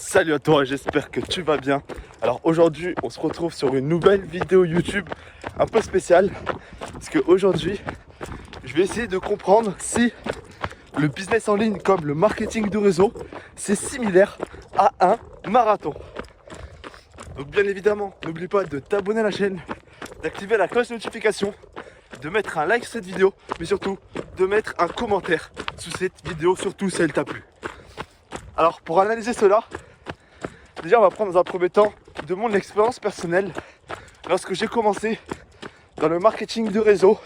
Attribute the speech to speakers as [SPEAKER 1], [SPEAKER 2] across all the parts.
[SPEAKER 1] Salut à toi, j'espère que tu vas bien. Alors aujourd'hui, on se retrouve sur une nouvelle vidéo YouTube un peu spéciale. Parce qu'aujourd'hui, je vais essayer de comprendre si le business en ligne comme le marketing de réseau, c'est similaire à un marathon. Donc bien évidemment, n'oublie pas de t'abonner à la chaîne, d'activer la cloche de notification, de mettre un like sur cette vidéo, mais surtout de mettre un commentaire sous cette vidéo, surtout si elle t'a plu. Alors pour analyser cela, déjà on va prendre dans un premier temps de mon expérience personnelle. Lorsque j'ai commencé dans le marketing de réseau,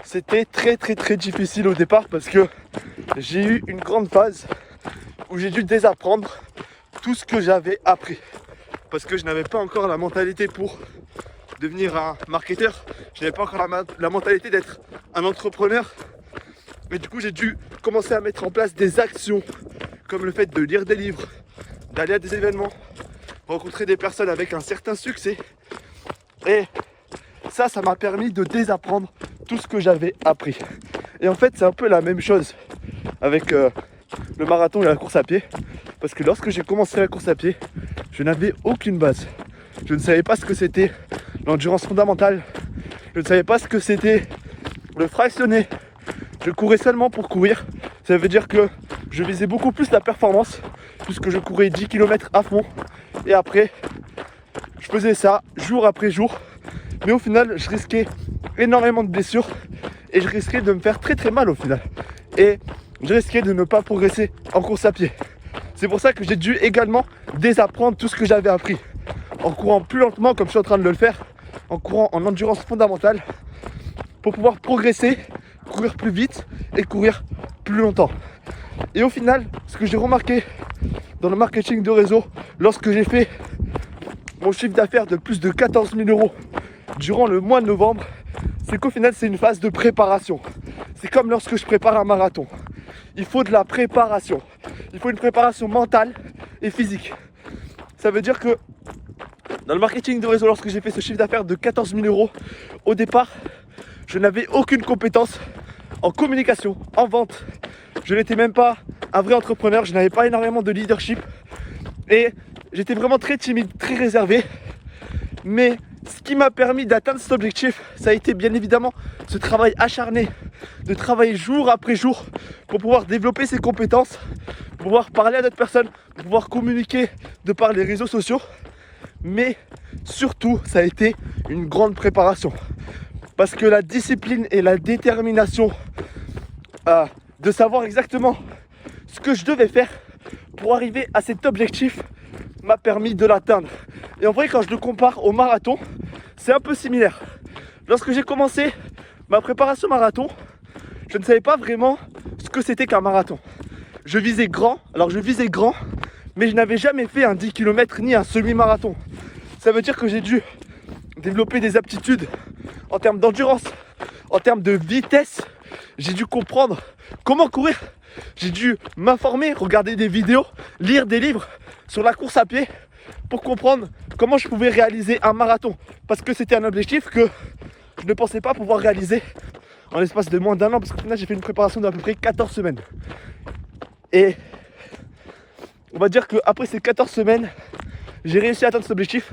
[SPEAKER 1] c'était très difficile au départ parce que j'ai eu une grande phase où j'ai dû désapprendre tout ce que j'avais appris. Parce que je n'avais pas encore la mentalité pour devenir un marketeur, je n'avais pas encore la mentalité d'être un entrepreneur. Mais du coup j'ai dû commencer à mettre en place des actions comme le fait de lire des livres, d'aller à des événements, rencontrer des personnes avec un certain succès. Et ça m'a permis de désapprendre tout ce que j'avais appris. Et en fait c'est un peu la même chose avec le marathon et la course à pied. Parce que lorsque j'ai commencé la course à pied, je n'avais aucune base. Je ne savais pas ce que c'était l'endurance fondamentale. Je ne savais pas ce que c'était le fractionné. Je courais seulement pour courir. Ça veut dire que je visais beaucoup plus la performance, puisque je courais 10 km à fond. Et après, je faisais ça jour après jour. Mais au final, je risquais énormément de blessures. Et je risquais de me faire très mal au final. Et je risquais de ne pas progresser en course à pied. C'est pour ça que j'ai dû également désapprendre tout ce que j'avais appris. En courant plus lentement, comme je suis en train de le faire. En courant en endurance fondamentale. Pour pouvoir progresser, courir plus vite et courir plus longtemps. Et au final, ce que j'ai remarqué dans le marketing de réseau, lorsque j'ai fait mon chiffre d'affaires de plus de 14 000 € durant le mois de novembre, c'est qu'au final c'est une phase de préparation. C'est comme lorsque je prépare un marathon. Il faut de la préparation. Il faut une préparation mentale et physique. Ça veut dire que dans le marketing de réseau, lorsque j'ai fait ce chiffre d'affaires de 14 000 €, au départ, je n'avais aucune compétence en communication, en vente. Je n'étais même pas un vrai entrepreneur, je n'avais pas énormément de leadership. Et j'étais vraiment très timide, très réservé. Mais ce qui m'a permis d'atteindre cet objectif, ça a été bien évidemment ce travail acharné, de travailler jour après jour pour pouvoir développer ses compétences, pour pouvoir parler à d'autres personnes, pour pouvoir communiquer de par les réseaux sociaux. Mais surtout, ça a été une grande préparation. Parce que la discipline et la détermination de savoir exactement ce que je devais faire pour arriver à cet objectif m'a permis de l'atteindre. Et en vrai, quand je le compare au marathon, c'est un peu similaire. Lorsque j'ai commencé ma préparation marathon, je ne savais pas vraiment ce que c'était qu'un marathon. Je visais grand, mais je n'avais jamais fait un 10 km ni un semi-marathon. Ça veut dire que j'ai dû développer des aptitudes en termes d'endurance, en termes de vitesse. J'ai dû comprendre comment courir. J'ai dû m'informer, regarder des vidéos, lire des livres sur la course à pied pour comprendre comment je pouvais réaliser un marathon. Parce que c'était un objectif que je ne pensais pas pouvoir réaliser en l'espace de moins d'un an. Parce qu'au final, j'ai fait une préparation d'à peu près 14 semaines. Et on va dire qu'après ces 14 semaines, j'ai réussi à atteindre cet objectif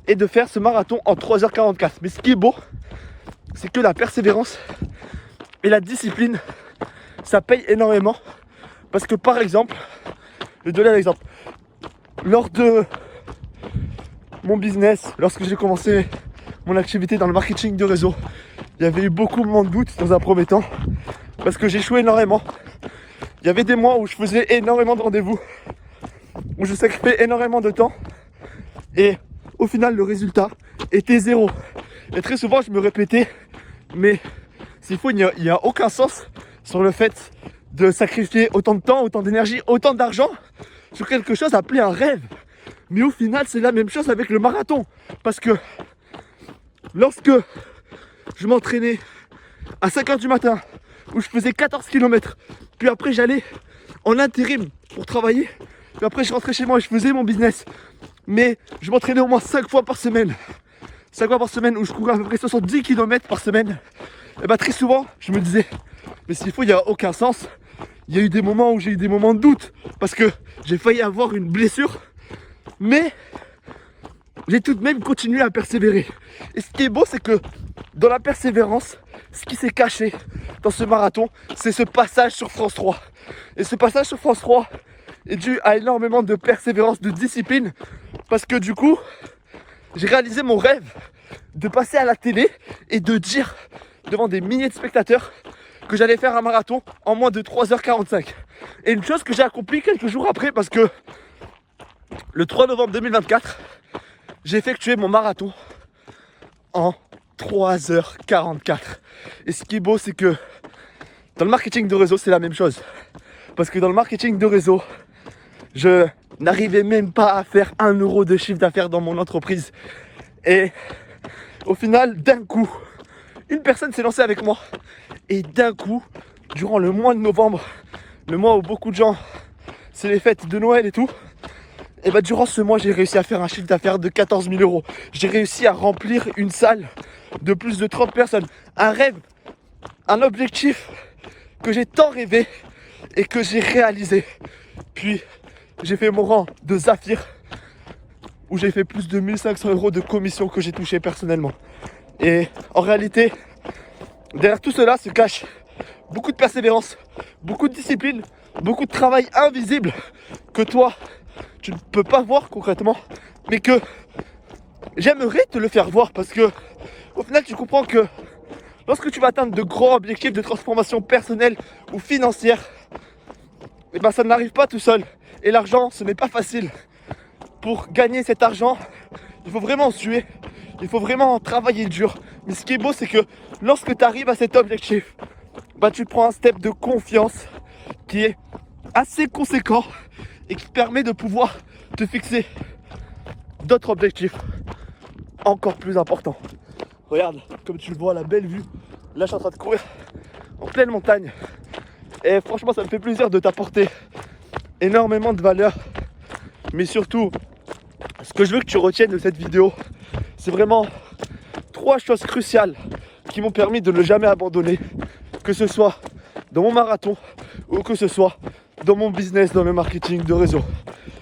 [SPEAKER 1] et de faire ce marathon en 3h44. Mais ce qui est beau, c'est que la persévérance et la discipline, ça paye énormément. Parce que par exemple, je vais te donner un exemple. Lors de mon business, lorsque j'ai commencé mon activité dans le marketing de réseau, il y avait eu beaucoup de doutes dans un premier temps. Parce que j'échouais énormément. Il y avait des mois où je faisais énormément de rendez-vous, où je sacrifiais énormément de temps. Et au final, le résultat était zéro. Et très souvent, je me répétais, mais s'il faut, il n'y a aucun sens sur le fait de sacrifier autant de temps, autant d'énergie, autant d'argent sur quelque chose appelé un rêve. Mais au final, c'est la même chose avec le marathon. Parce que lorsque je m'entraînais à 5h du matin, où je faisais 14 km, puis après j'allais en intérim pour travailler, puis après je rentrais chez moi et je faisais mon business. Mais je m'entraînais au moins 5 fois par semaine. 5 fois par semaine où je courais à peu près 70 km par semaine. Et bah très souvent, je me disais, mais s'il faut, il n'y a aucun sens. il y a eu des moments où j'ai eu des moments de doute parce que j'ai failli avoir une blessure, mais j'ai tout de même continué à persévérer. Et ce qui est beau, c'est que dans la persévérance, ce qui s'est caché dans ce marathon, c'est ce passage sur France 3. Et ce passage sur France 3 est dû à énormément de persévérance, de discipline, parce que du coup, j'ai réalisé mon rêve de passer à la télé et de dire devant des milliers de spectateurs que j'allais faire un marathon en moins de 3h45. Et une chose que j'ai accomplie quelques jours après, parce que le 3 novembre 2024, j'ai effectué mon marathon en 3h44. Et ce qui est beau, c'est que dans le marketing de réseau, c'est la même chose. Parce que dans le marketing de réseau, je n'arrivais même pas à faire 1 euro de chiffre d'affaires dans mon entreprise. Et au final, d'un coup, une personne s'est lancée avec moi. Et d'un coup, durant le mois de novembre, le mois où beaucoup de gens, c'est les fêtes de Noël et tout, et bah durant ce mois, j'ai réussi à faire un chiffre d'affaires de 14 000 euros. J'ai réussi à remplir une salle de plus de 30 personnes. Un rêve, un objectif que j'ai tant rêvé et que j'ai réalisé. Puis, j'ai fait mon rang de Zafir, où j'ai fait plus de 1500 euros de commission que j'ai touché personnellement. Et en réalité, derrière tout cela se cache beaucoup de persévérance, beaucoup de discipline, beaucoup de travail invisible que toi, tu ne peux pas voir concrètement, mais que j'aimerais te le faire voir, parce que au final tu comprends que lorsque tu vas atteindre de grands objectifs de transformation personnelle ou financière, et ben ça n'arrive pas tout seul. Et l'argent, ce n'est pas facile. Pour gagner cet argent, il faut vraiment suer, il faut vraiment travailler dur. Mais ce qui est beau, c'est que lorsque tu arrives à cet objectif, bah tu prends un step de confiance qui est assez conséquent et qui te permet de pouvoir te fixer d'autres objectifs encore plus importants. Regarde, comme tu le vois, la belle vue. Là, je suis en train de courir en pleine montagne. Et franchement, ça me fait plaisir de t'apporter énormément de valeur. Mais surtout, ce que je veux que tu retiennes de cette vidéo, c'est vraiment 3 choses cruciales qui m'ont permis de ne jamais abandonner, que ce soit dans mon marathon ou que ce soit dans mon business, dans le marketing de réseau.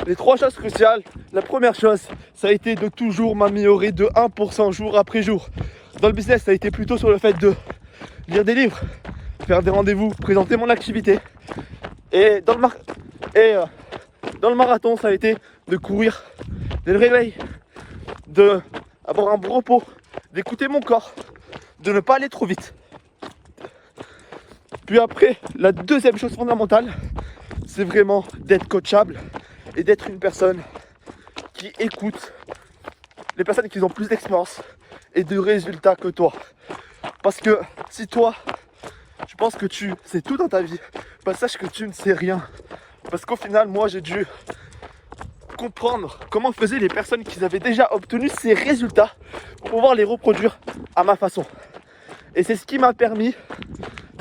[SPEAKER 1] Les 3 choses cruciales, la première chose, ça a été de toujours m'améliorer de 1% jour après jour. Dans le business, ça a été plutôt sur le fait de lire des livres, faire des rendez-vous, présenter mon activité. Et dans le marathon, ça a été de courir dès le réveil, d'avoir un bon repos, d'écouter mon corps, de ne pas aller trop vite. Puis après, la deuxième chose fondamentale, c'est vraiment d'être coachable et d'être une personne qui écoute les personnes qui ont plus d'expérience et de résultats que toi. Parce que si toi, tu penses que tu sais tout dans ta vie, bah sache que tu ne sais rien. Parce qu'au final, moi, j'ai dû comprendre comment faisaient les personnes qui avaient déjà obtenu ces résultats pour pouvoir les reproduire à ma façon. Et c'est ce qui m'a permis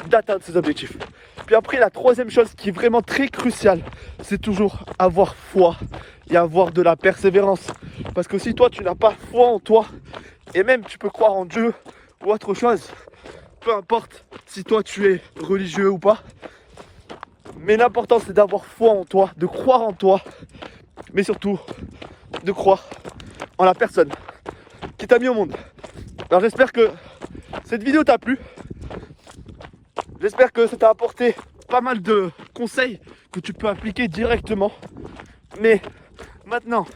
[SPEAKER 1] d'atteindre ces objectifs. Puis après, la troisième chose qui est vraiment très cruciale, c'est toujours avoir foi et avoir de la persévérance. Parce que si toi, tu n'as pas foi en toi, et même tu peux croire en Dieu ou autre chose, peu importe si toi tu es religieux ou pas, mais l'important c'est d'avoir foi en toi, de croire en toi, mais surtout de croire en la personne qui t'a mis au monde. Alors j'espère que cette vidéo t'a plu. J'espère que ça t'a apporté pas mal de conseils que tu peux appliquer directement. Mais maintenant,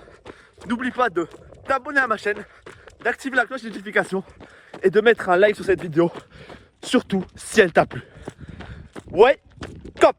[SPEAKER 1] n'oublie pas de t'abonner à ma chaîne, d'activer la cloche de notification et de mettre un like sur cette vidéo, surtout si elle t'a plu. Ouais, top!